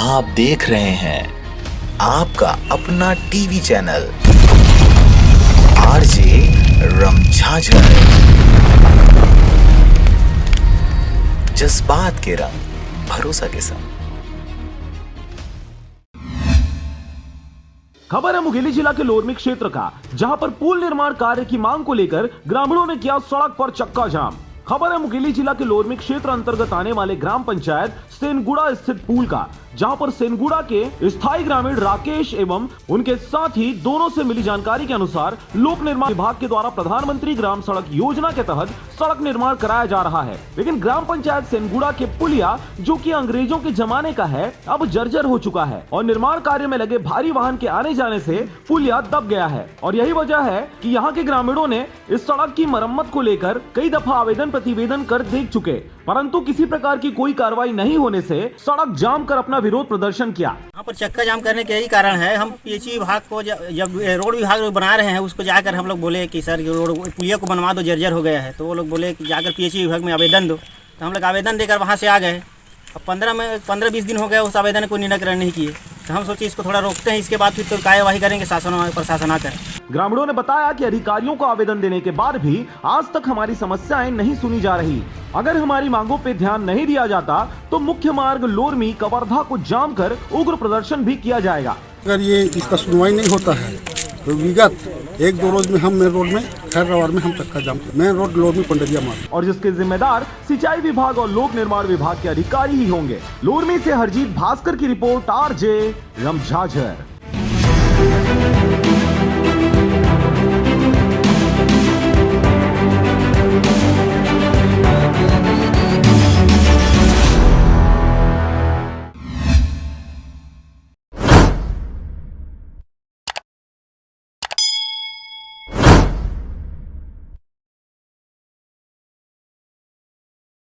आप देख रहे हैं आपका अपना टीवी चैनल आरजे रमझाझर। जज्बात के रंग, भरोसा के संग। खबर है मुंगेली जिला के लोरमी क्षेत्र का, जहां पर पुल निर्माण कार्य की मांग को लेकर ग्रामीणों ने किया सड़क पर चक्का जाम। खबर है मुंगेली जिला के लोरमी क्षेत्र अंतर्गत आने वाले ग्राम पंचायत सेनगुड़ा स्थित पुल का, जहां पर सेनगुड़ा के स्थायी ग्रामीण राकेश एवं उनके साथ ही दोनों से मिली जानकारी के अनुसार लोक निर्माण विभाग के द्वारा प्रधानमंत्री ग्राम सड़क योजना के तहत सड़क निर्माण कराया जा रहा है, लेकिन ग्राम पंचायत सेनगुड़ा के पुलिया जो कि अंग्रेजों के जमाने का है अब जर्जर हो चुका है और निर्माण कार्य में लगे भारी वाहन के आने जाने से पुलिया दब गया है। और यही वजह है कि यहाँ के ग्रामीणों ने इस सड़क की मरम्मत को लेकर कई दफा आवेदन प्रतिवेदन कर देख चुके, परंतु किसी प्रकार की कोई कार्रवाई नहीं होने से सड़क जाम कर अपना विरोध प्रदर्शन किया। यहाँ पर चक्का जाम करने के यही कारण है। हम पीएचई विभाग को जब रोड विभाग बना रहे हैं उसको जाकर हम लोग बोले कि सर ये रोड पुलिया को बनवा दो, जर्जर हो गया है। तो वो लोग बोले कि जाकर पीएचई विभाग में आवेदन दो। तो हम लोग आवेदन देकर वहाँ से आ गए। अब 15-20 दिन हो गया उस आवेदन को निराकरण नहीं किए। तो हम सोचे इसको थोड़ा रोकते हैं, इसके बाद फिर तो कार्यवाही करेंगे शासन और प्रशासन आकर। ग्रामीणों ने बताया कि अधिकारियों को आवेदन देने के बाद भी आज तक हमारी समस्याएं नहीं सुनी जा रही। अगर हमारी मांगों पे ध्यान नहीं दिया जाता तो मुख्य मार्ग लोरमी कवर्धा को जाम कर उग्र प्रदर्शन भी किया जाएगा। अगर ये इसका सुनवाई नहीं होता है तो विगत 1-2 रोज में हम मेन रोड में खैरवार में हम चक्का जाम मेन रोड लोरमी पंडरिया मार्ग, और जिसके जिम्मेदार सिंचाई विभाग और लोक निर्माण विभाग के अधिकारी ही होंगे। लोरमी से हरजीत भास्कर की रिपोर्ट, आरजे रमझाझर।